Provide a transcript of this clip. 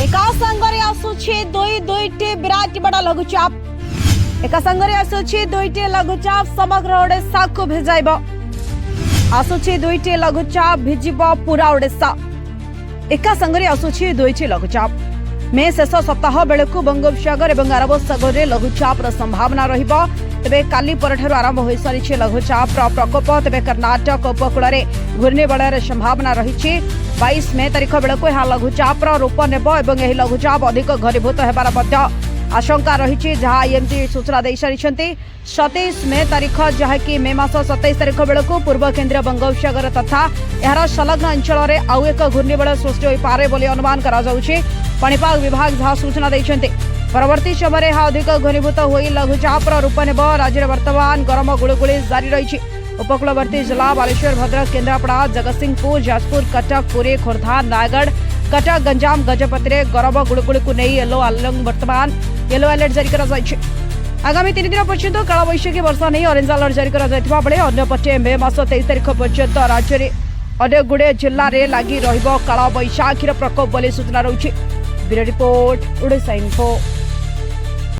एका संगरे आसुछि दुईटी विराट बड़ा लघुचाप एका संगरे आसुछि दुईटी लघुचाप समग्र ओडिशा को भिजाइब आसुछि दुईटी लघुचाप भिजिब पूरा ओडिशा एका संगरे आसुछि दुईटी लघुचाप मे शेष सप्ताह बेलू बंगोपसागर और अरब सागर में लघुचाप संभावना रहिबो तेबे काली परठारु आरंभ हो सारी लघुचाप प्रकोप तेबे कर्नाटक उपकूल में घूर्णिबलयर संभावना रही 22 मे तारीख बेलू यह लघुचाप रूप नेब और यह लघुचाप अधिक घनीभूत होबार आशंका रही जहां आईएमडी सूचना दे सारी 27 मे तारीख जहाँकि मे मास 27 तारीख बेलू पूर्व केन्द्रीय बंगोपसागर तथा यार संलग्न अंचल में आउ एक घूर्णिबलय सृष्टि हो पारे बोली अनुमान पाणीपाग विभाग जहां सूचना देते परवर्ती समय यह अधिक घनीभूत हो लघुचाप रूप नेब राज्य में वर्तमान गरम गुड़गुड़ी जारी रही उपकूलवर्ती जिला बालेश्वर भद्रक केन्द्रापड़ा जगतसिंहपुर जाजपुर कटक पुरी खोर्धा नयगढ़ कटक गंजाम गजपति में गरम गुड़गुड़ी को नहीं येलो वर्तमान येलो अलर्ट जारी कर आगामी 3 दिन पर्यंत कालबैशाखी वर्षा नहीं ऑरेंज अलर्ट जारी करपटे मे मास 23 तारीख पर्यंत राज्य में अनेक गुड़े जिले में लगी कालबैशाखीर प्रकोप बोली सूचना रही। Bureau report Odisha info.